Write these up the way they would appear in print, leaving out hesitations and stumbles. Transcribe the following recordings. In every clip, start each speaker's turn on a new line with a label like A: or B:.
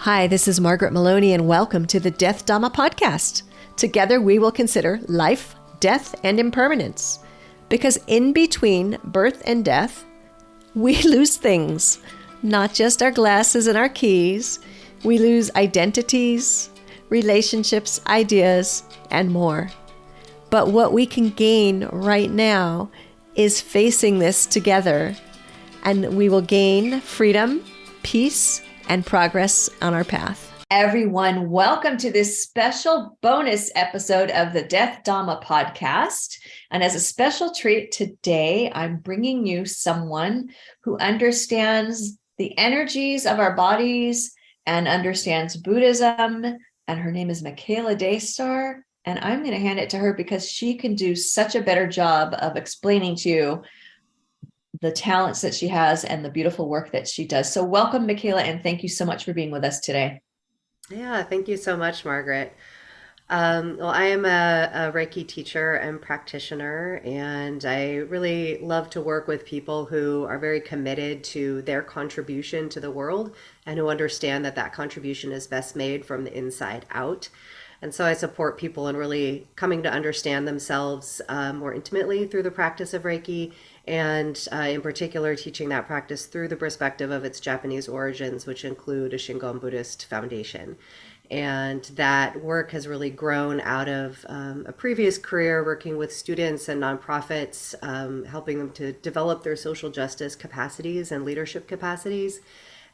A: Hi, this is Margaret Meloni, and welcome to the Death Dhamma Podcast. Together we will consider life, death, and impermanence. Because in between birth and death, we lose things. Not just our glasses and our keys. We lose identities, relationships, ideas, and more. But what we can gain right now is facing this together, and we will gain freedom, peace, and progress on our path. Everyone, welcome to this special bonus episode of the Death Dhamma Podcast. And as a special treat today, I'm bringing you someone who understands the energies of our bodies and understands Buddhism. And her name is Michaela Daystar. And I'm going to hand it to her because she can do such a better job of explaining to you the talents that she has and the beautiful work that she does. So welcome, Michaela, and thank you so much for being with us today.
B: Yeah, thank you so much, Margaret. Well, I am a Reiki teacher and practitioner, and I really love to work with people who are very committed to their contribution to the world and who understand that that contribution is best made from the inside out. And so I support people in really coming to understand themselves more intimately through the practice of Reiki, and in particular teaching that practice through the perspective of its Japanese origins, which include a Shingon Buddhist foundation. And that work has really grown out of a previous career working with students and nonprofits, helping them to develop their social justice capacities and leadership capacities,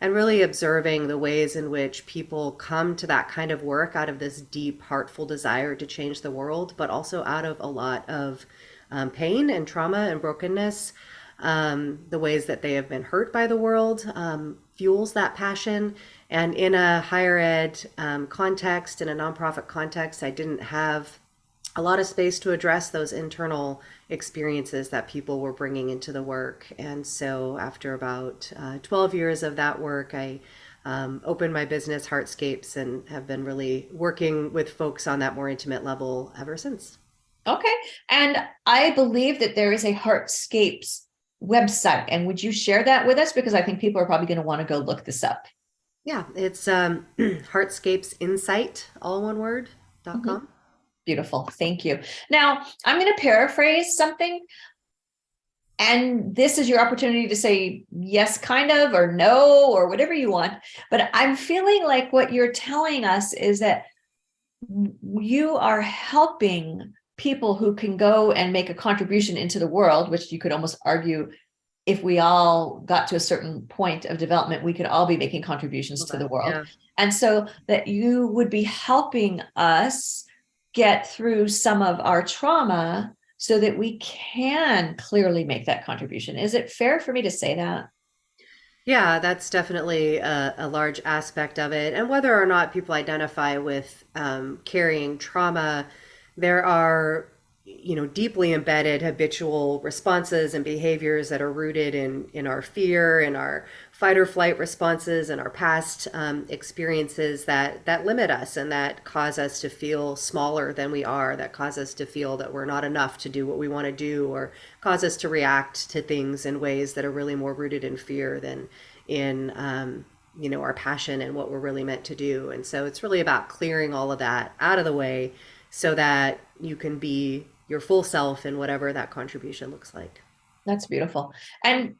B: and really observing the ways in which people come to that kind of work out of this deep, heartful desire to change the world, but also out of a lot of pain and trauma and brokenness. The ways that they have been hurt by the world fuels that passion. And in a higher ed context, in a nonprofit context, I didn't have a lot of space to address those internal experiences that people were bringing into the work. And so after about 12 years of that work, I opened my business, Heartscapes, and have been really working with folks on that more intimate level ever since.
A: Okay. And I believe that there is a Heartscapes website. And would you share that with us? Because I think people are probably going to want to go look this up.
B: Yeah, it's heartscapesinsight, all one word, .com.
A: Mm-hmm. Beautiful. Thank you. Now, I'm going to paraphrase something. And this is your opportunity to say yes, kind of, or no, or whatever you want. But I'm feeling like what you're telling us is that you are helping people who can go and make a contribution into the world, which you could almost argue if we all got to a certain point of development, we could all be making contributions to the world. Yeah. And so that you would be helping us get through some of our trauma so that we can clearly make that contribution. Is it fair for me to say that?
B: Yeah, that's definitely a large aspect of it. And whether or not people identify with carrying trauma, there are, deeply embedded habitual responses and behaviors that are rooted in our fear and our fight or flight responses and our past experiences that limit us and that cause us to feel smaller than we are, that cause us to feel that we're not enough to do what we want to do, or cause us to react to things in ways that are really more rooted in fear than in our passion and what we're really meant to do. And so it's really about clearing all of that out of the way so that you can be your full self in whatever that contribution looks like.
A: That's beautiful. And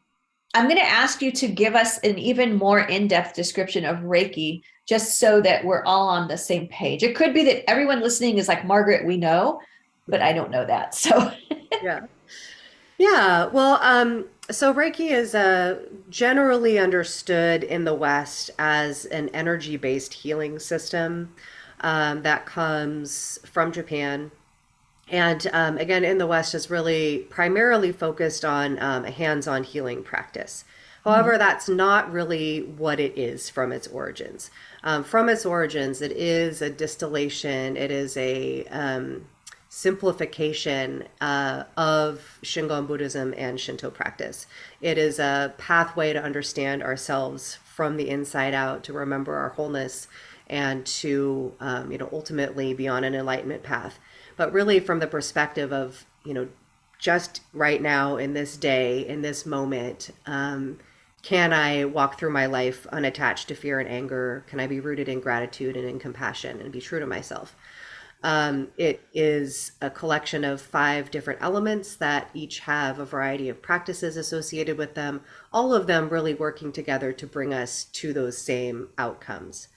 A: I'm going to ask you to give us an even more in-depth description of Reiki, just so that we're all on the same page. It could be that everyone listening is like, Margaret, we know, but I don't know that. So
B: Yeah. Well, so Reiki is generally understood in the West as an energy-based healing system that comes from Japan. And again, in the West is really primarily focused on a hands-on healing practice. However, that's not really what it is from its origins. From its origins, it is a distillation. It is a simplification of Shingon Buddhism and Shinto practice. It is a pathway to understand ourselves from the inside out, to remember our wholeness, and to ultimately be on an enlightenment path. But really from the perspective of, just right now in this day, in this moment, can I walk through my life unattached to fear and anger? Can I be rooted in gratitude and in compassion and be true to myself? It is a collection of 5 different elements that each have a variety of practices associated with them, all of them really working together to bring us to those same outcomes.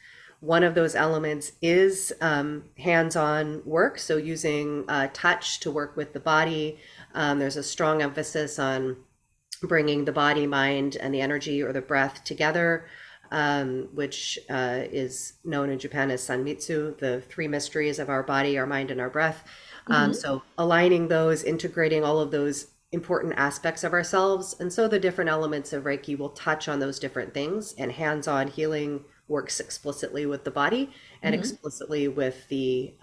B: One of those elements is hands-on work, so using touch to work with the body. There's a strong emphasis on bringing the body, mind, and the energy or the breath together, which is known in Japan as Sanmitsu, the 3 mysteries of our body, our mind, and our breath. So aligning those, integrating all of those important aspects of ourselves. And so the different elements of Reiki will touch on those different things, and hands-on healing works explicitly with the body and explicitly with the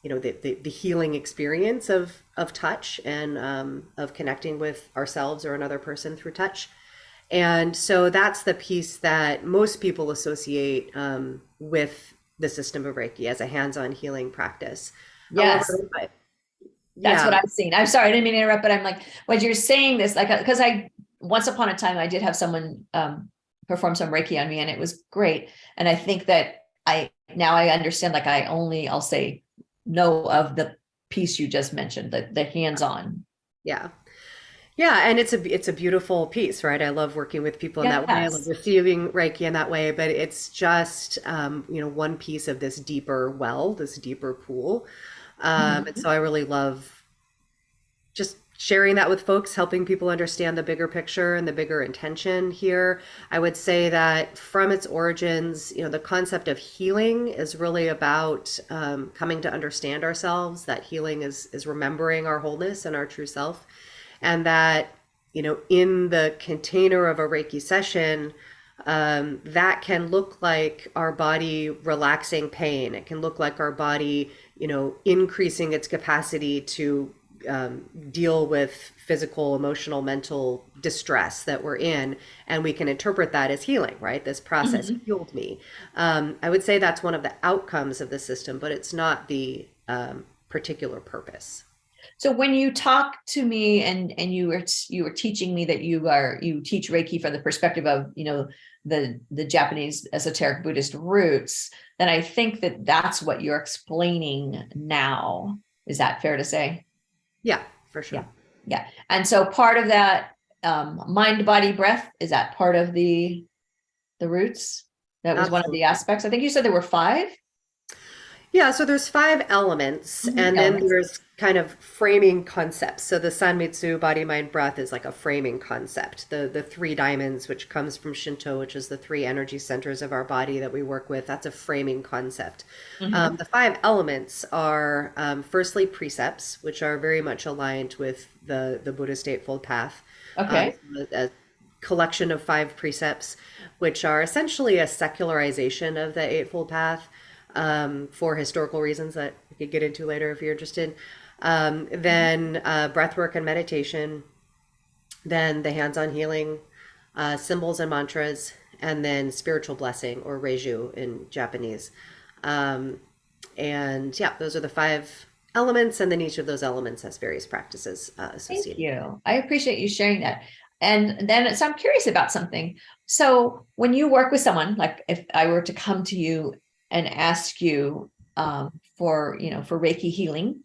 B: the healing experience of touch and of connecting with ourselves or another person through touch. And so that's the piece that most people associate with the system of Reiki as a hands-on healing practice.
C: Yes.
B: However,
C: That's what I've seen. I'm sorry, I didn't mean to interrupt, but I'm like, when you're saying this, like, because once upon a time, I did have someone perform some Reiki on me, and it was great. And I think that now I understand, like, I'll say no of the piece you just mentioned, the hands-on.
B: Yeah. Yeah, and it's a beautiful piece, right? I love working with people in that way. I love receiving Reiki in that way, but it's just one piece of this deeper well, this deeper pool. And so I really love just sharing that with folks, helping people understand the bigger picture and the bigger intention here. I would say that from its origins, the concept of healing is really about coming to understand ourselves, that healing is remembering our wholeness and our true self. And that, in the container of a Reiki session, that can look like our body relaxing pain. It can look like our body, increasing its capacity to deal with physical, emotional, mental distress that we're in. And we can interpret that as healing, right? This process healed me. I would say that's one of the outcomes of the system, but it's not the particular purpose.
C: So when you talk to me and you were teaching me that you teach Reiki from the perspective of, the Japanese esoteric Buddhist roots, then I think that that's what you're explaining now. Is that fair to say?
B: Yeah, for sure.
C: Yeah. And so part of that mind, body, breath, is that part of the roots? That was one of the aspects. I think you said there were 5.
B: Yeah, so there's 5 elements, and then there's kind of framing concepts. So the Sanmitsu, body, mind, breath, is like a framing concept. The 3 diamonds, which comes from Shinto, which is the 3 energy centers of our body that we work with, that's a framing concept. The 5 elements are firstly precepts, which are very much aligned with the Buddhist Eightfold Path.
C: Okay.
B: A collection of 5 precepts, which are essentially a secularization of the Eightfold Path. For historical reasons that we could get into later if you're interested. Then breath work and meditation, then the hands-on healing, symbols and mantras, and then spiritual blessing, or reiju in Japanese. And yeah, those are the 5 elements, and then each of those elements has various practices associated.
C: Thank you. I appreciate you sharing that. And then, so I'm curious about something. So when you work with someone, like if I were to come to you and ask you for Reiki healing,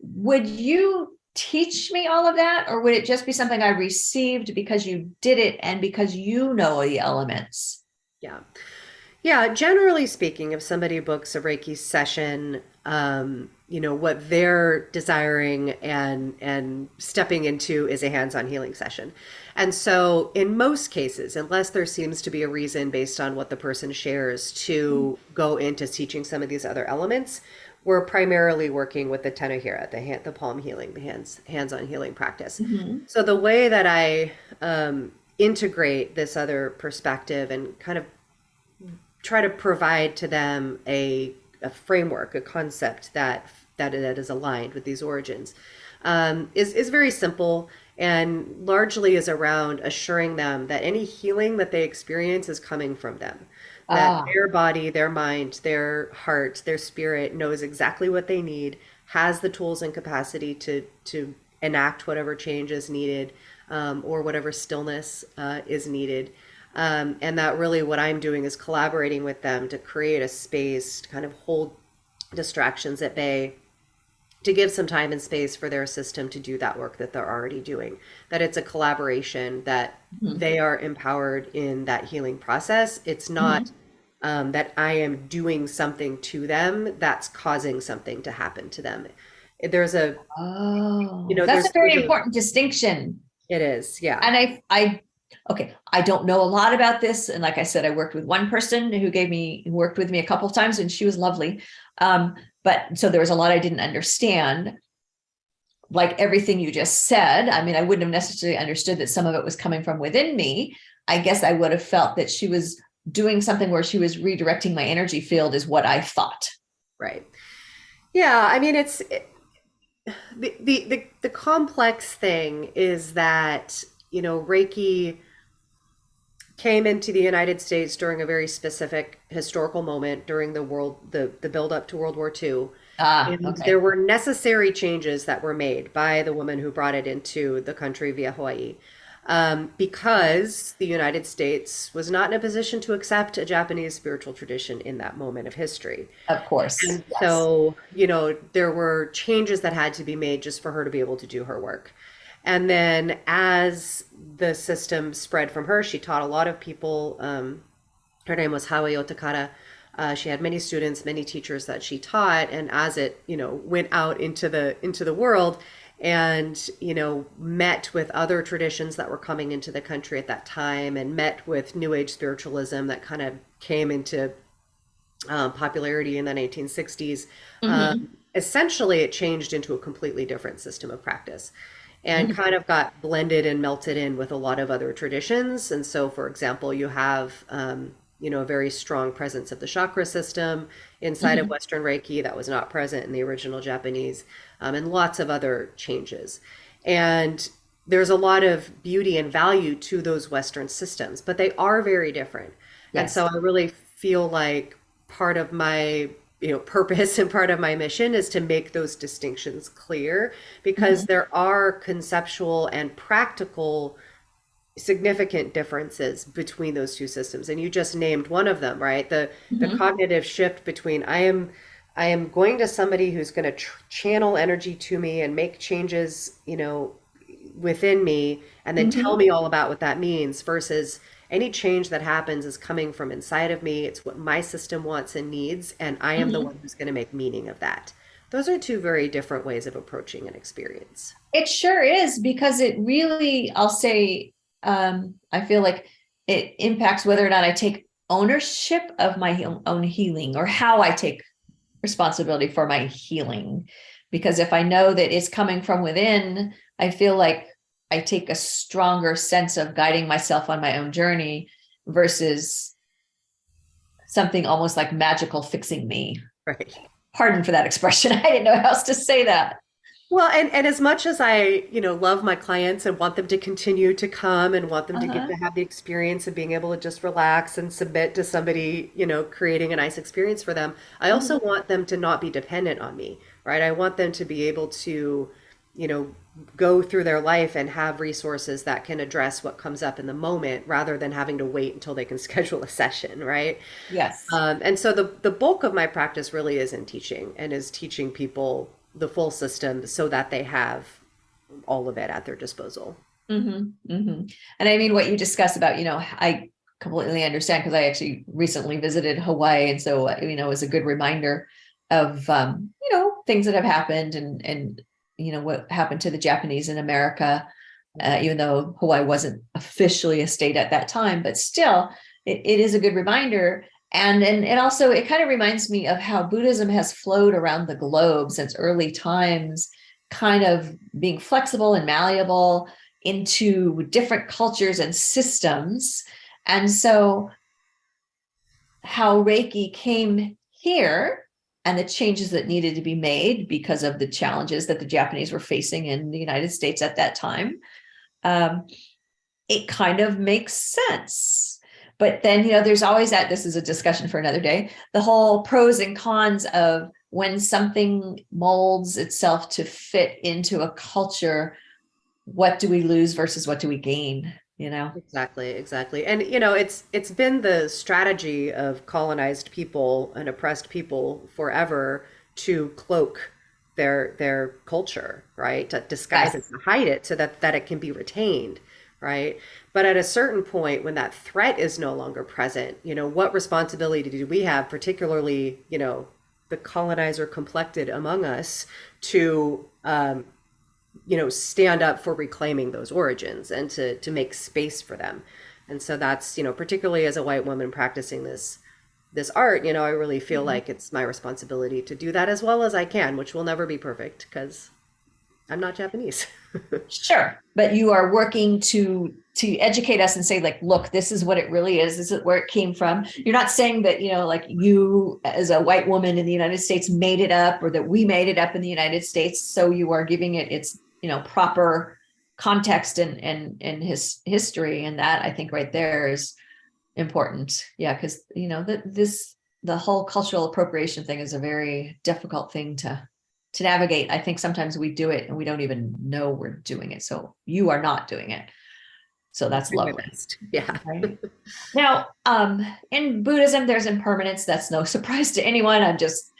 C: would you teach me all of that? Or would it just be something I received because you did it and because you know the elements?
B: Yeah. Yeah. Generally speaking, if somebody books a Reiki session, what they're desiring and stepping into is a hands-on healing session. And so in most cases, unless there seems to be a reason based on what the person shares to go into teaching some of these other elements, we're primarily working with the Tenohira, the palm healing, the hands-on healing practice. So the way that I integrate this other perspective and kind of try to provide to them a framework, a concept that is aligned with these origins, is very simple and largely is around assuring them that any healing that they experience is coming from them. That their body, their mind, their heart, their spirit knows exactly what they need, has the tools and capacity to enact whatever change is needed, or whatever stillness is needed. And that really what I'm doing is collaborating with them to create a space to kind of hold distractions at bay, to give some time and space for their system to do that work that they're already doing, that it's a collaboration, that they are empowered in that healing process. It's not that I am doing something to them that's causing something to happen to them. There's a,
C: that's a very important distinction.
B: It is. Yeah.
C: And I don't know a lot about this. And like I said, I worked with one person who worked with me a couple of times, and she was lovely. But so there was a lot I didn't understand, like everything you just said. I mean, I wouldn't have necessarily understood that some of it was coming from within me. I guess I would have felt that she was doing something where she was redirecting my energy field, is what I thought.
B: Right. Yeah. I mean, the complex thing is that, Reiki came into the United States during a very specific historical moment during the build up to World War II. And there were necessary changes that were made by the woman who brought it into the country via Hawaii, because the United States was not in a position to accept a Japanese spiritual tradition in that moment of history.
C: Of course.
B: And so, there were changes that had to be made just for her to be able to do her work. And then as the system spread from her, she taught a lot of people. Her name was Hawaii Otakara. She had many students, many teachers that she taught. And as it, went out into the world and, met with other traditions that were coming into the country at that time, and met with New Age spiritualism that kind of came into popularity in the 1960s, essentially it changed into a completely different system of practice. And kind of got blended and melted in with a lot of other traditions. And so, for example, you have, a very strong presence of the chakra system inside of Western Reiki that was not present in the original Japanese, and lots of other changes. And there's a lot of beauty and value to those Western systems, but they are very different. Yes. And so I really feel like part of my purpose and part of my mission is to make those distinctions clear, because there are conceptual and practical significant differences between those two systems. And you just named one of them, right? The cognitive shift between I am going to somebody who's going to channel energy to me and make changes, within me, and then tell me all about what that means, versus any change that happens is coming from inside of me. It's what my system wants and needs, and I am the one who's going to make meaning of that. Those are two very different ways of approaching an experience.
C: It sure is, because it really, I'll say, I feel like it impacts whether or not I take ownership of my own healing, or how I take responsibility for my healing. Because if I know that it's coming from within, I feel like I take a stronger sense of guiding myself on my own journey, versus something almost like magical fixing me.
B: Right.
C: Pardon for that expression. I didn't know how else to say that.
B: Well, and as much as I, love my clients and want them to continue to come and want them to get to have the experience of being able to just relax and submit to somebody, creating a nice experience for them, I also want them to not be dependent on me, right? I want them to be able to, go through their life and have resources that can address what comes up in the moment, rather than having to wait until they can schedule a session, right?
C: Yes.
B: And so the bulk of my practice really is in teaching, and is teaching people the full system so that they have all of it at their disposal. And
C: I mean, what you discuss about, I completely understand, because I actually recently visited Hawaii. And so, it was a good reminder of, things that have happened, and what happened to the Japanese in America, even though Hawaii wasn't officially a state at that time, but still it is a good reminder. And it also, it kind of reminds me of how Buddhism has flowed around the globe since early times, kind of being flexible and malleable into different cultures and systems. And so how Reiki came here, and the changes that needed to be made because of the challenges that the Japanese were facing in the United States at that time, it kind of makes sense. But then, there's always that, this is a discussion for another day, the whole pros and cons of when something molds itself to fit into a culture, what do we lose versus what do we gain, you know?
B: Exactly. And it's been the strategy of colonized people and oppressed people forever to cloak their culture, right? To disguise it,
C: Yes.
B: to hide it so that it can be retained, right? But at a certain point when that threat is no longer present, what responsibility do we have, particularly, the colonizer complected among us, to stand up for reclaiming those origins and to make space for them. And so that's, particularly as a white woman practicing this art, I really feel like it's my responsibility to do that as well as I can, which will never be perfect because I'm not Japanese.
C: Sure. But you are working to educate us and say, like, look, this is what it really is. This is where it came from. You're not saying that, like you as a white woman in the United States made it up, or that we made it up in the United States. So you are giving it its, proper context and his history. And that, I think, right there is important. Yeah. Because, the whole cultural appropriation thing is a very difficult thing to navigate. I think sometimes we do it and we don't even know we're doing it. So you are not doing it. So that's lovely.
B: Yeah.
C: Right? Now, in Buddhism, there's impermanence. That's no surprise to anyone. I'm just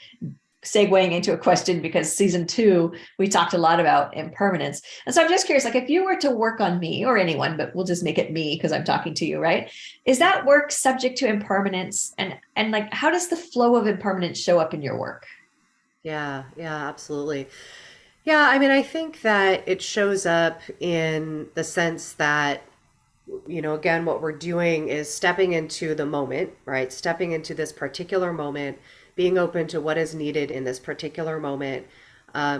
C: segueing into a question because season 2, we talked a lot about impermanence. And so I'm just curious, like, if you were to work on me or anyone, but we'll just make it me because I'm talking to you, right? Is that work subject to impermanence? And like, how does the flow of impermanence show up in your work?
B: Yeah, absolutely. Yeah, I mean, I think that it shows up in the sense that, again, what we're doing is stepping into the moment, right? Stepping into this particular moment, being open to what is needed in this particular moment,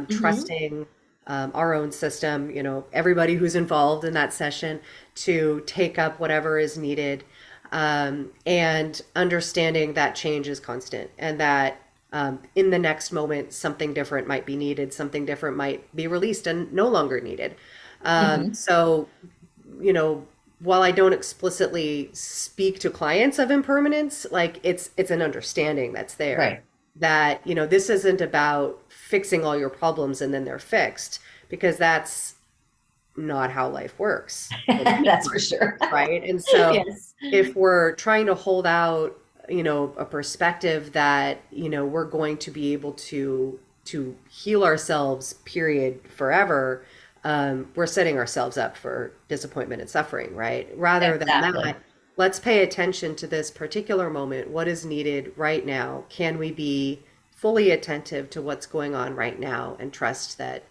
B: trusting our own system, everybody who's involved in that session to take up whatever is needed, and understanding that change is constant and that in the next moment, something different might be needed, something different might be released and no longer needed. So, while I don't explicitly speak to clients of impermanence, like it's an understanding that's there.
C: Right.
B: That, this isn't about fixing all your problems and then they're fixed, because that's not how life works.
C: That's for sure.
B: Right. And so
C: Yes.
B: if we're trying to hold out, a perspective that, we're going to be able to heal ourselves, period, forever, we're setting ourselves up for disappointment and suffering, right? Rather than that, let's pay attention to this particular moment. What is needed right now? Can we be fully attentive to what's going on right now and trust that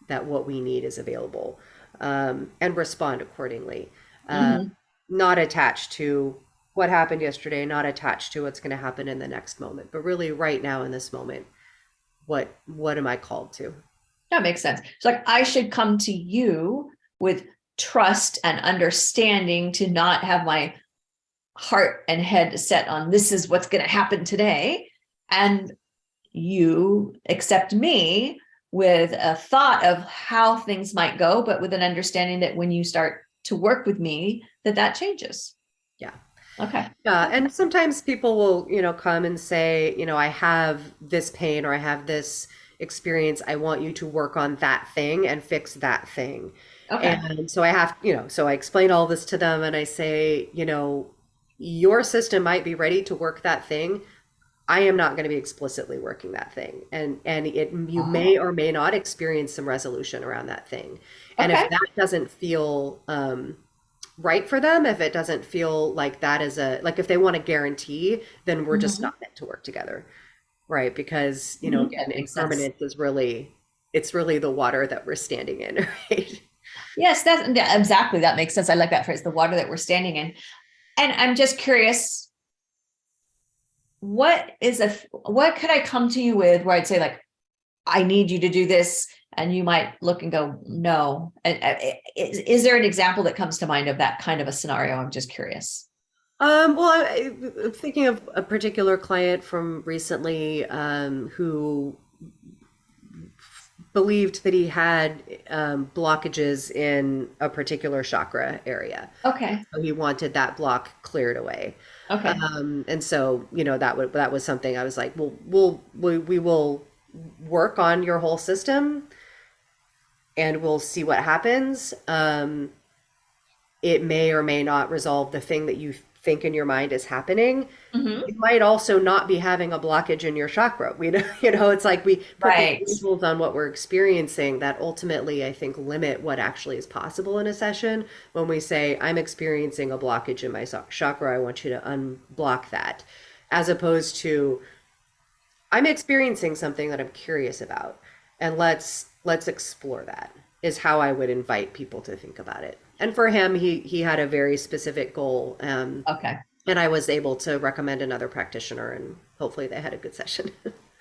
B: what we need is available, and respond accordingly? Not attached to what happened yesterday, not attached to what's going to happen in the next moment, but really right now in this moment, what am I called to?
C: That makes sense. It's like I should come to you with trust and understanding, to not have my heart and head set on this is what's going to happen today. And you accept me with a thought of how things might go, but with an understanding that when you start to work with me, that changes.
B: Yeah.
C: Okay.
B: And sometimes people will, come and say, I have this pain or I have this experience. I want you to work on that thing and fix that thing.
C: Okay.
B: And so I have, so I explain all this to them and I say, your system might be ready to work that thing. I am not going to be explicitly working that thing. And you may or may not experience some resolution around that thing. And if that doesn't feel, right for them, if it doesn't feel like that is if they want a guarantee, then we're just not meant to work together, right? Because again, impermanence is really the water that we're standing in, right?
C: Yes, exactly, that makes sense. I like that phrase, the water that we're standing in. And I'm just curious, what could I come to you with where I'd say, like, I need you to do this, and you might look and go, no. Is there an example that comes to mind of that kind of a scenario? I'm just curious.
B: Well, I'm thinking of a particular client from recently, who believed that he had blockages in a particular chakra area.
C: Okay.
B: So he wanted that block cleared away.
C: Okay.
B: And so, that was something I was like, well, we will work on your whole system and we'll see what happens. It may or may not resolve the thing that you think in your mind is happening.
C: Mm-hmm.
B: You might also not be having a blockage in your chakra. It's like we put
C: Right.
B: these labels on what we're experiencing that ultimately, I think, limit what actually is possible in a session. When we say, I'm experiencing a blockage in my chakra, I want you to unblock that. As opposed to, I'm experiencing something that I'm curious about, and let's explore that, is how I would invite people to think about it. And for him, he had a very specific goal.
C: Okay.
B: And I was able to recommend another practitioner, and hopefully they had a good session.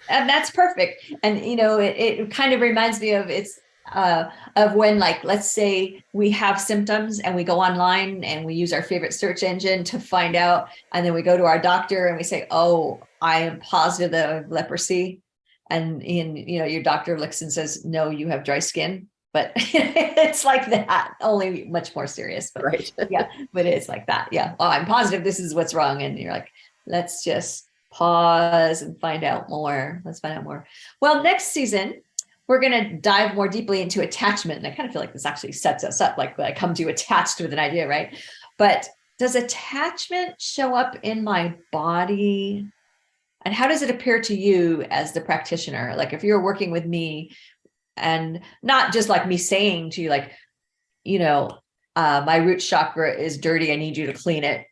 C: And that's perfect. And, it kind of reminds me of when, like, let's say we have symptoms and we go online and we use our favorite search engine to find out. And then we go to our doctor and we say, oh, I am positive that I have leprosy. And your doctor looks and says, no, you have dry skin. But it's like that, only much more serious. But
B: Right.
C: Yeah, but it's like that. Yeah. Oh, I'm positive this is what's wrong. And you're like, let's just pause and find out more. Let's find out more. Well, next season, we're going to dive more deeply into attachment. And I kind of feel like this actually sets us up, like I come to you attached with an idea, right? But does attachment show up in my body? And how does it appear to you as the practitioner? Like if you're working with me, and not just like me saying to you, like, my root chakra is dirty, I need you to clean it.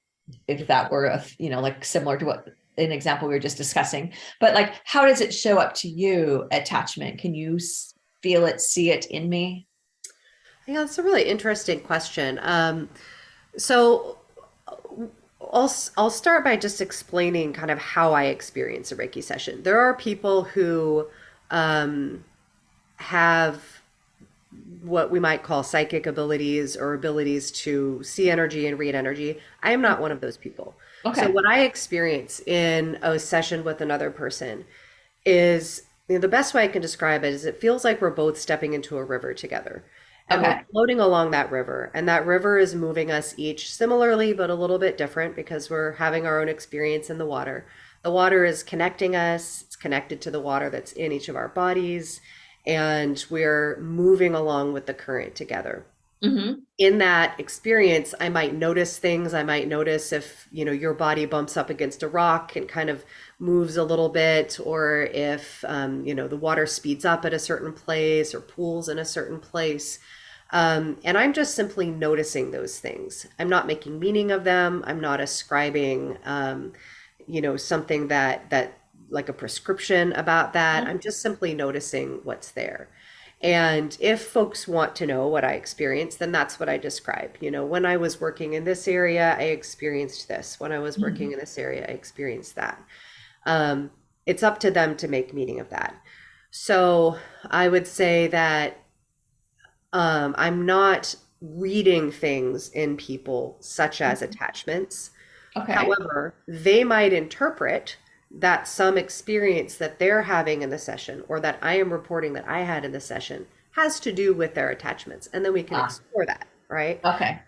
C: If that were like similar to what an example we were just discussing, but like, how does it show up to you, attachment? Can you feel it, see it in me?
B: Yeah, that's a really interesting question. So I'll start by just explaining kind of how I experience a Reiki session. There are people who have what we might call psychic abilities or abilities to see energy and read energy. I am not one of those people.
C: Okay.
B: So what I experience in a session with another person is, the best way I can describe it is it feels like we're both stepping into a river together. And
C: Okay.
B: we're floating along that river. And that river is moving us each similarly, but a little bit different because we're having our own experience in the water. The water is connecting us. It's connected to the water that's in each of our bodies. And we're moving along with the current together.
C: Mm-hmm.
B: In that experience, I might notice things. I might notice if, your body bumps up against a rock and kind of moves a little bit, or if, the water speeds up at a certain place or pools in a certain place. And I'm just simply noticing those things. I'm not making meaning of them. I'm not ascribing, something that like a prescription about that. I'm just simply noticing what's there. And if folks want to know what I experienced, then that's what I describe. When I was working in this area, I experienced this. When I was working in this area, I experienced that. It's up to them to make meaning of that. So I would say that I'm not reading things in people such as attachments.
C: Okay.
B: However, they might interpret that some experience that they're having in the session, or that I am reporting that I had in the session, has to do with their attachments. And then we can explore that, right?
C: Okay.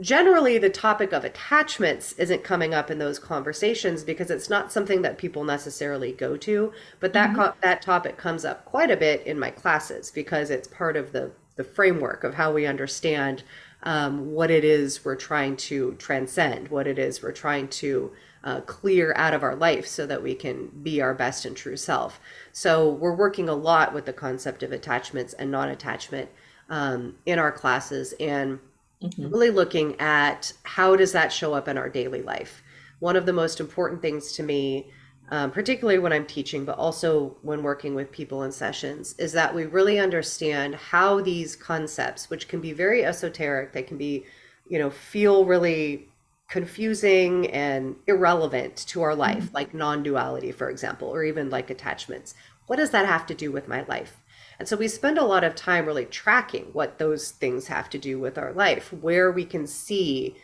B: Generally, the topic of attachments isn't coming up in those conversations because it's not something that people necessarily go to. But that topic comes up quite a bit in my classes because it's part of the framework of how we understand what it is we're trying to transcend, what it is we're trying to clear out of our life so that we can be our best and true self. So we're working a lot with the concept of attachments and non-attachment in our classes, and really looking at how does that show up in our daily life. One of the most important things to me, particularly when I'm teaching, but also when working with people in sessions, is that we really understand how these concepts, which can be very esoteric, they can be, feel really confusing and irrelevant to our life, like non-duality, for example, or even like attachments. What does that have to do with my life? And so we spend a lot of time really tracking what those things have to do with our life, where we can see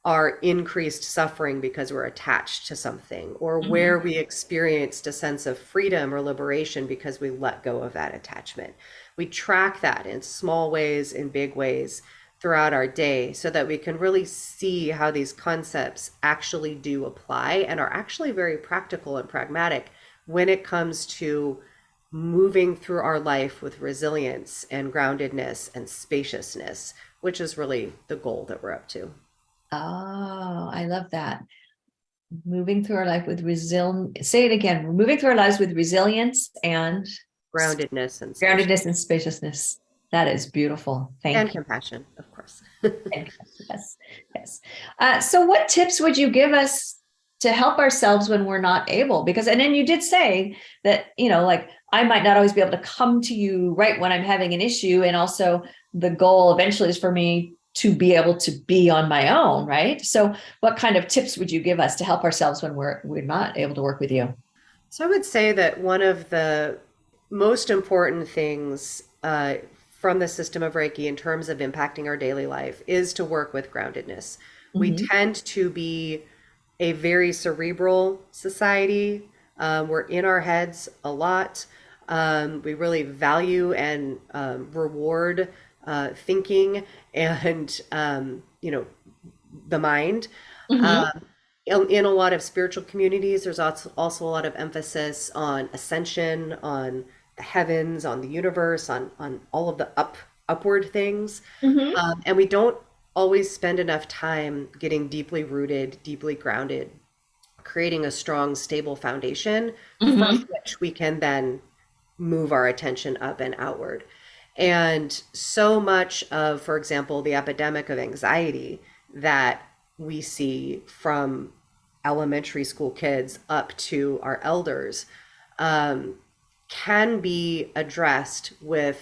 B: our increased suffering because we're attached to something, or where we experienced a sense of freedom or liberation because we let go of that attachment. We track that in small ways, in big ways throughout our day so that we can really see how these concepts actually do apply and are actually very practical and pragmatic when it comes to moving through our life with resilience and groundedness and spaciousness, which is really the goal that we're up to.
C: Oh, I love that. Moving through our life with resilience. Say it again. We're moving through our lives with resilience and
B: Groundedness and
C: spaciousness. That is beautiful. Thank you.
B: And compassion, of course.
C: Yes, yes. So what tips would you give us to help ourselves when we're not able? Because, and then you did say that, like I might not always be able to come to you right when I'm having an issue. And also the goal eventually is for me to be able to be on my own, right? So what kind of tips would you give us to help ourselves when we're not able to work with you?
B: So I would say that one of the most important things from the system of Reiki in terms of impacting our daily life is to work with groundedness. Mm-hmm. We tend to be a very cerebral society. We're in our heads a lot. We really value and reward thinking and, the mind. Mm-hmm. In a lot of spiritual communities, there's also a lot of emphasis on ascension, on the heavens, on the universe, on all of the upward things. Mm-hmm. And we don't always spend enough time getting deeply rooted, deeply grounded, creating a strong, stable foundation mm-hmm. from which we can then move our attention up and outward. And so much of, for example, the epidemic of anxiety that we see from elementary school kids up to our elders can be addressed with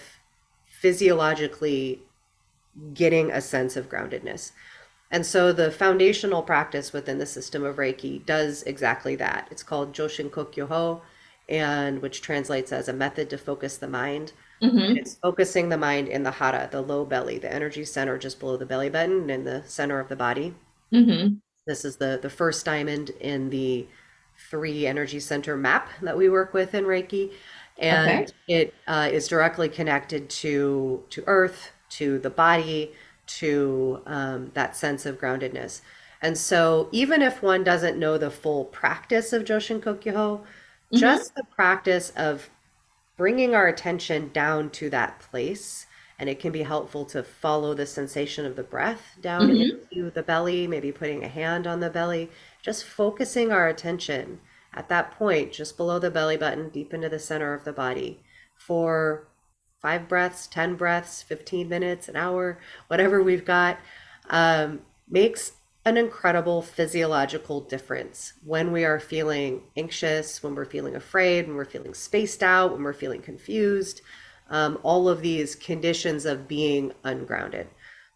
B: physiologically getting a sense of groundedness. And so the foundational practice within the system of Reiki does exactly that. It's called Joshin Kokyoho, and which translates as a method to focus the mind. Mm-hmm. It's focusing the mind in the hara, the low belly, the energy center just below the belly button in the center of the body. Mm-hmm. This is the first diamond in the 3 energy center map that we work with in Reiki. And it is directly connected to earth, to the body, to that sense of groundedness. And so even if one doesn't know the full practice of Joshin Kokyoho, mm-hmm. just the practice of bringing our attention down to that place, and it can be helpful to follow the sensation of the breath down mm-hmm. into the belly, maybe putting a hand on the belly, just focusing our attention at that point, just below the belly button, deep into the center of the body for 5 breaths, 10 breaths, 15 minutes, an hour, whatever we've got, makes an incredible physiological difference when we are feeling anxious, when we're feeling afraid, when we're feeling spaced out, when we're feeling confused, all of these conditions of being ungrounded.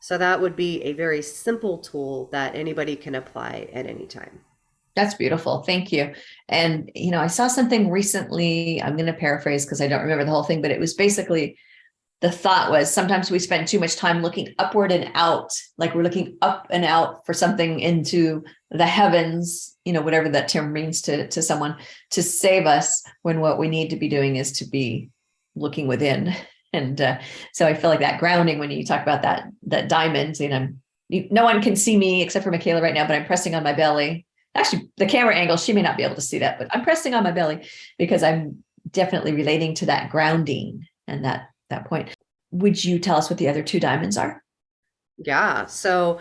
B: So that would be a very simple tool that anybody can apply at any time.
C: That's beautiful. Thank you. And, I saw something recently, I'm going to paraphrase because I don't remember the whole thing, but it was basically the thought was sometimes we spend too much time looking upward and out, like we're looking up and out for something into the heavens, whatever that term means to someone, to save us, when what we need to be doing is to be looking within. And so I feel like that grounding, when you talk about that diamond, no one can see me except for Michaela right now, but I'm pressing on my belly. Actually, the camera angle, she may not be able to see that, but I'm pressing on my belly because I'm definitely relating to that grounding and that point. Would you tell us what the other 2 diamonds are?
B: Yeah. So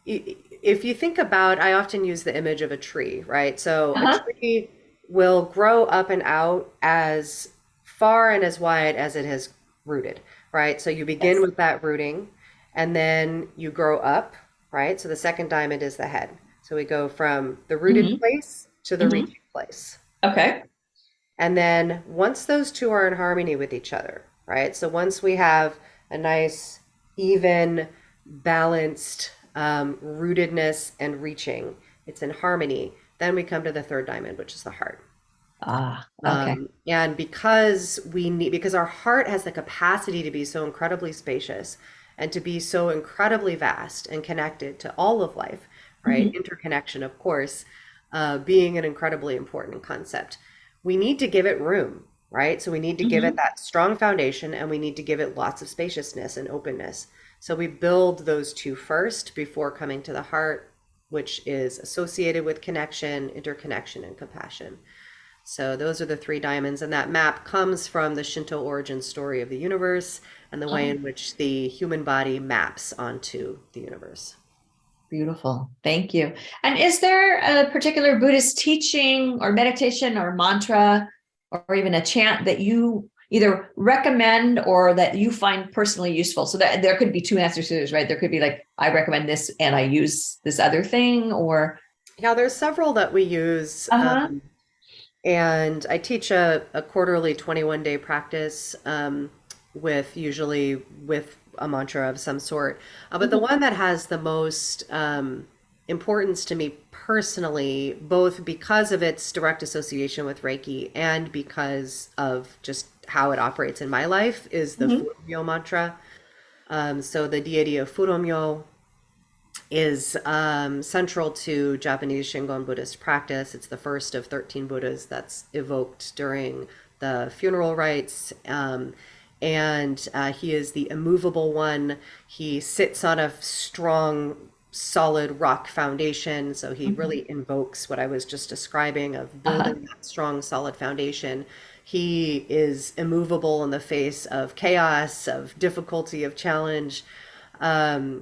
B: if you think about, I often use the image of a tree, right? So a tree will grow up and out as far and as wide as it has rooted, right? So you begin with that rooting and then you grow up, right? So the second diamond is the head. So we go from the rooted mm-hmm. place to the mm-hmm. reaching place. Okay. And then once those 2 are in harmony with each other, right? So once we have a nice, even, balanced rootedness and reaching, it's in harmony, then we come to the 3rd diamond, which is the heart. Okay. And because our heart has the capacity to be so incredibly spacious and to be so incredibly vast and connected to all of life, right? Mm-hmm. Interconnection, of course, being an incredibly important concept. We need to give it room, right? So we need to mm-hmm. give it that strong foundation, and we need to give it lots of spaciousness and openness. So we build those 2 first before coming to the heart, which is associated with connection, interconnection, and compassion. So those are the three diamonds, and that map comes from the Shinto origin story of the universe and the way in which the human body maps onto the universe.
C: Beautiful. Thank you. And is there a particular Buddhist teaching or meditation or mantra or even a chant that you either recommend or that you find personally useful? So that there could be two answers to this, right? There could be like, I recommend this and I use this other thing, or.
B: Yeah, there's several that we use. And I teach a quarterly 21-day practice usually with a mantra of some sort. But the one that has the most importance to me personally, both because of its direct association with Reiki and because of just how it operates in my life, is the Furomyo mantra. So the deity of Furomyo is central to Japanese Shingon Buddhist practice. It's the first of 13 Buddhas that's evoked during the funeral rites. And he is the immovable one. He sits on a strong, solid rock foundation. So he really invokes what I was just describing of building that strong, solid foundation. He is immovable in the face of chaos, of difficulty, of challenge.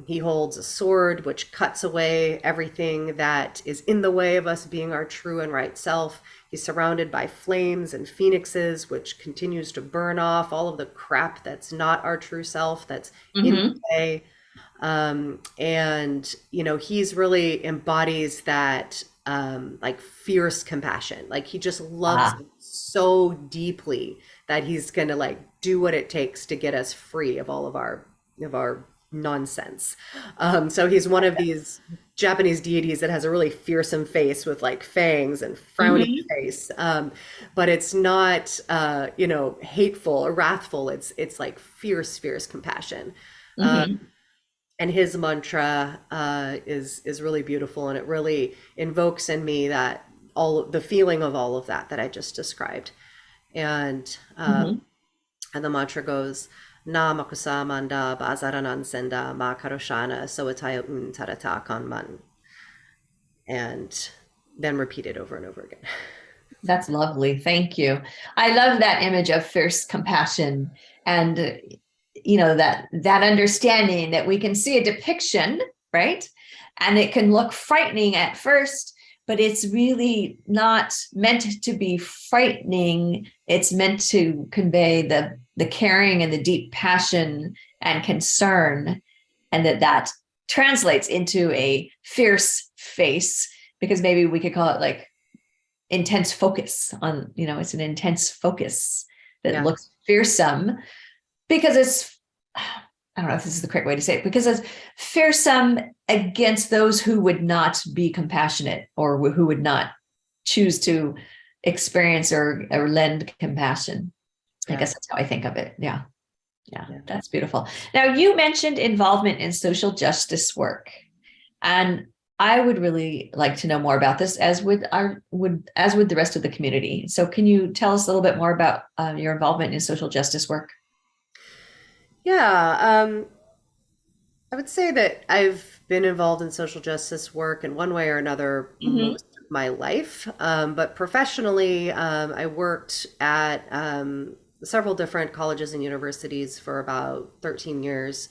B: He holds a sword which cuts away everything that is in the way of us being our true and right self. He's surrounded by flames and phoenixes, which continues to burn off all of the crap that's not our true self, that's in the way. And, you know, he's really embodies that like fierce compassion. Like he just loves it so deeply that he's going to like do what it takes to get us free of all of our nonsense. So he's one of these Japanese deities that has a really fearsome face with like fangs and frowning face. But it's not, you know, hateful or wrathful. It's like fierce compassion. And his mantra is really beautiful, and it really invokes in me that the feeling of all of that I just described. And the mantra goes, Na makusa manda bazaranan senda ma karoshana soataya un tarata kanman. And then repeat it over and over again.
C: That's lovely. Thank you. I love that image of fierce compassion, and you know, that understanding that we can see a depiction, right? And it can look frightening at first, but it's really not meant to be frightening. It's meant to convey the caring and the deep passion and concern, and that translates into a fierce face, because maybe we could call it like intense focus on, you know, it's an intense focus that looks fearsome because it's, I don't know if this is the correct way to say it, because it's fearsome against those who would not be compassionate or who would not choose to experience or lend compassion. I guess that's how I think of it. Yeah, that's beautiful. Now, you mentioned involvement in social justice work, and I would really like to know more about this, as would the rest of the community. So can you tell us a little bit more about your involvement in social justice work?
B: Yeah, I would say that I've been involved in social justice work in one way or another most of my life. But professionally, I worked at several different colleges and universities for about 13 years,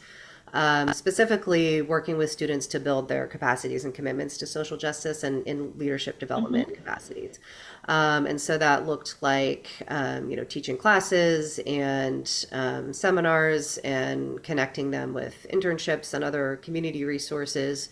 B: specifically working with students to build their capacities and commitments to social justice and in leadership development capacities. And so that looked like, you know, teaching classes and seminars and connecting them with internships and other community resources,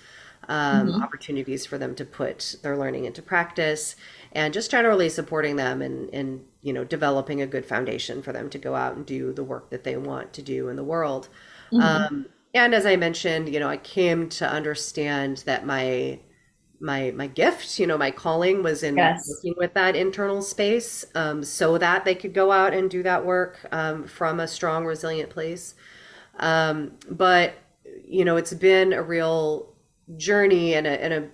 B: opportunities for them to put their learning into practice, and just generally supporting them in you know, developing a good foundation for them to go out and do the work that they want to do in the world. And as I mentioned, you know, I came to understand that my gift, you know, my calling was in working with that internal space, so that they could go out and do that work from a strong, resilient place. But, you know, it's been a real journey and a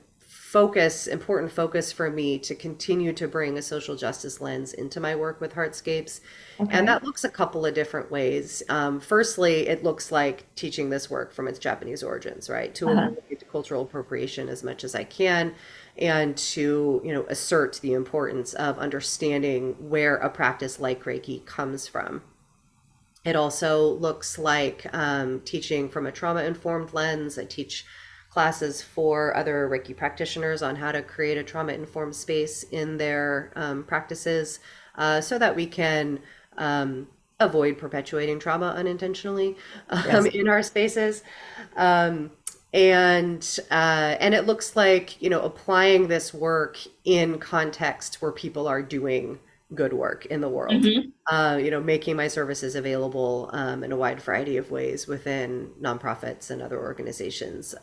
B: important focus for me to continue to bring a social justice lens into my work with Heartscapes. And that looks a couple of different ways. Firstly, it looks like teaching this work from its Japanese origins, right? To avoid cultural appropriation as much as I can, and to, assert the importance of understanding where a practice like Reiki comes from. It also looks like teaching from a trauma-informed lens. I teach classes for other Reiki practitioners on how to create a trauma-informed space in their practices, so that we can avoid perpetuating trauma unintentionally
C: Yes.
B: in our spaces. And it looks like, applying this work in context where people are doing good work in the world.
C: Mhm.
B: Making my services available in a wide variety of ways within nonprofits and other organizations,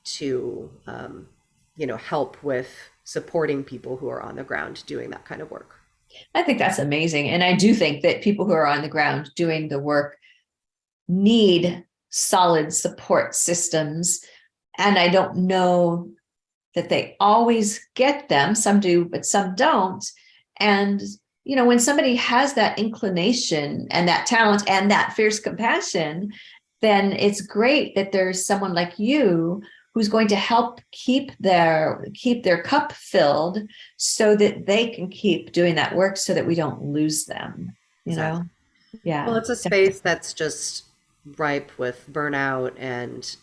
B: to help with supporting people who are on the ground doing that kind of work.
C: I think that's amazing. And I do think that people who are on the ground doing the work need solid support systems. And I don't know that they always get them. Some do, but some don't. And, when somebody has that inclination and that talent and that fierce compassion, then it's great that there's someone like you who's going to help keep their cup filled so that they can keep doing that work so that we don't lose them,
B: Exactly.
C: Yeah.
B: Well, it's a space that's just ripe with burnout and,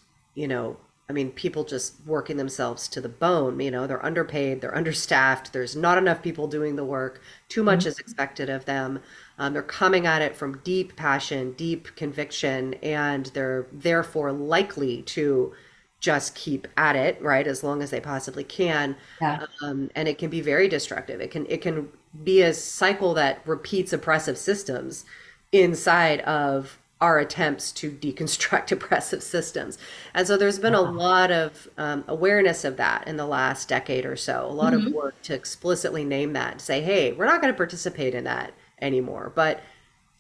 B: people just working themselves to the bone. They're underpaid, they're understaffed, there's not enough people doing the work, too much is expected of them. They're coming at it from deep passion, deep conviction, and they're therefore likely to just keep at it, right, as long as they possibly can.
C: Yeah.
B: And it can be very destructive. It can be a cycle that repeats oppressive systems inside of our attempts to deconstruct oppressive systems. And so there's been a lot of awareness of that in the last decade or so, a lot of work to explicitly name that, to say, hey, we're not going to participate in that anymore. But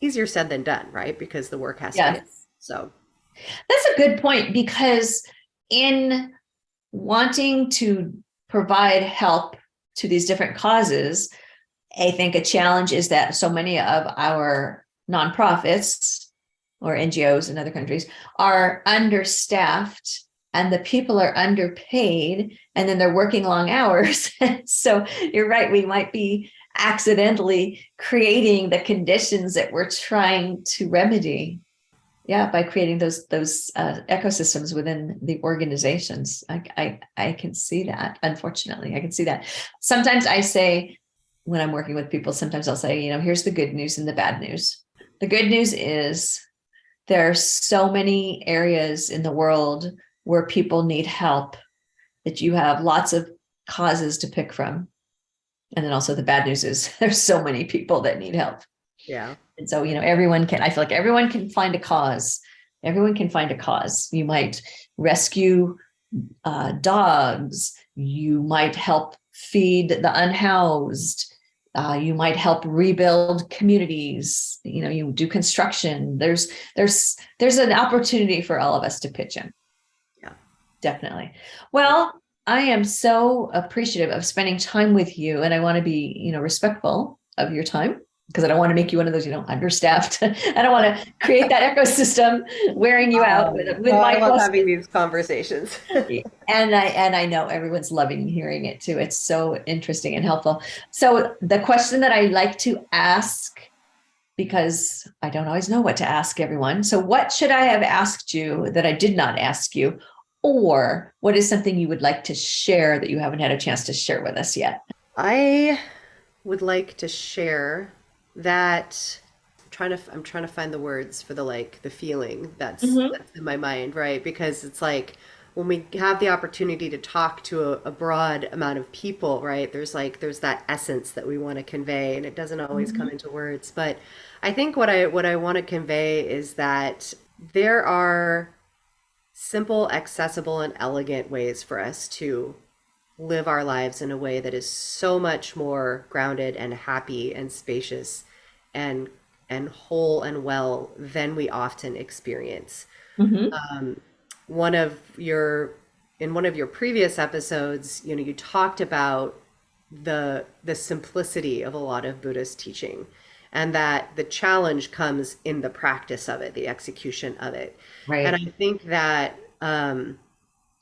B: easier said than done, right? Because the work has to be. So
C: that's a good point, because in wanting to provide help to these different causes, I think a challenge is that so many of our nonprofits or NGOs in other countries are understaffed, and the people are underpaid, and then they're working long hours. So you're right, we might be accidentally creating the conditions that we're trying to remedy. Yeah, by creating those ecosystems within the organizations. I can see that. Unfortunately, I can see that. Sometimes I say, when I'm working with people, sometimes I'll say, here's the good news and the bad news. The good news is there are so many areas in the world where people need help that you have lots of causes to pick from. And then also the bad news is there's so many people that need help.
B: yeah.
C: And so, I feel like everyone can find a cause. Everyone can find a cause. You might rescue dogs. You might help feed the unhoused. You might help rebuild communities. You do construction. There's an opportunity for all of us to pitch in.
B: Yeah,
C: definitely. Well, I am so appreciative of spending time with you, and I want to be, respectful of your time, because I don't want to make you one of those, understaffed. I don't want to create that ecosystem wearing you out with my
B: I love having these conversations.
C: And I know everyone's loving hearing it too. It's so interesting and helpful. So the question that I like to ask, because I don't always know what to ask everyone. So what should I have asked you that I did not ask you? Or what is something you would like to share that you haven't had a chance to share with us yet?
B: I would like to share that I'm trying to find the words for the feeling that's in my mind, right? Because it's like when we have the opportunity to talk to a broad amount of people, right? There's that essence that we want to convey, and it doesn't always come into words. But I think what I want to convey is that there are simple, accessible, and elegant ways for us to live our lives in a way that is so much more grounded and happy and spacious and whole and well than we often experience. In one of your previous episodes, you talked about the simplicity of a lot of Buddhist teaching, and that the challenge comes in the practice of it, the execution of it.
C: Right.
B: And I think that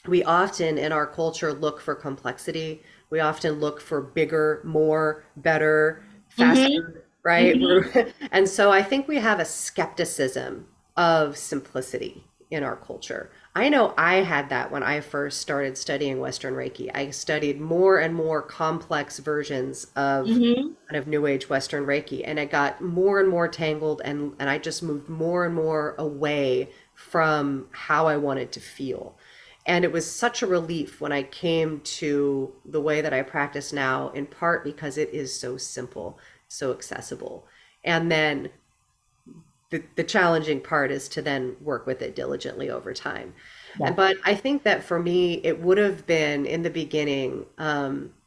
B: we often in our culture look for complexity. We often look for bigger, more, better, faster, right? And so I think we have a skepticism of simplicity in our culture. I know I had that when I first started studying Western Reiki. I studied more and more complex versions of kind of New Age Western Reiki, and it got more and more tangled, and I just moved more and more away from how I wanted to feel. And it was such a relief when I came to the way that I practice now, in part because it is so simple, so accessible. And then the challenging part is to then work with it diligently over time.
C: Yeah.
B: But I think that for me, it would have been in the beginning,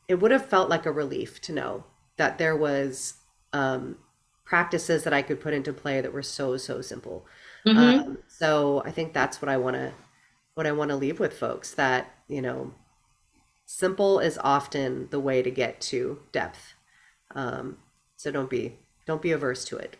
B: it would have felt like a relief to know that there was practices that I could put into play that were so simple. So I think that's what I want to leave with folks, that, simple is often the way to get to depth. So don't be averse to it.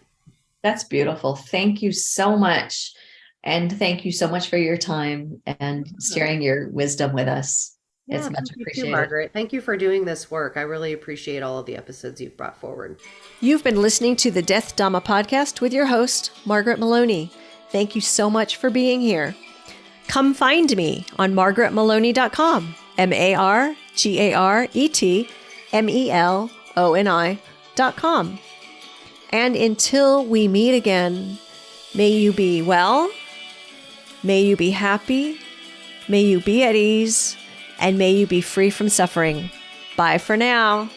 C: That's beautiful. Thank you so much. And thank you so much for your time and sharing your wisdom with us.
B: Yeah,
C: It's much
B: thank you
C: appreciated.
B: too, Margaret. Thank you for doing this work. I really appreciate all of the episodes you've brought forward.
A: You've been listening to the Death Dhamma Podcast with your host, Margaret Meloni. Thank you so much for being here. Come find me on margaretmeloni.com, margaretmeloni.com. And until we meet again, may you be well, may you be happy, may you be at ease, and may you be free from suffering. Bye for now.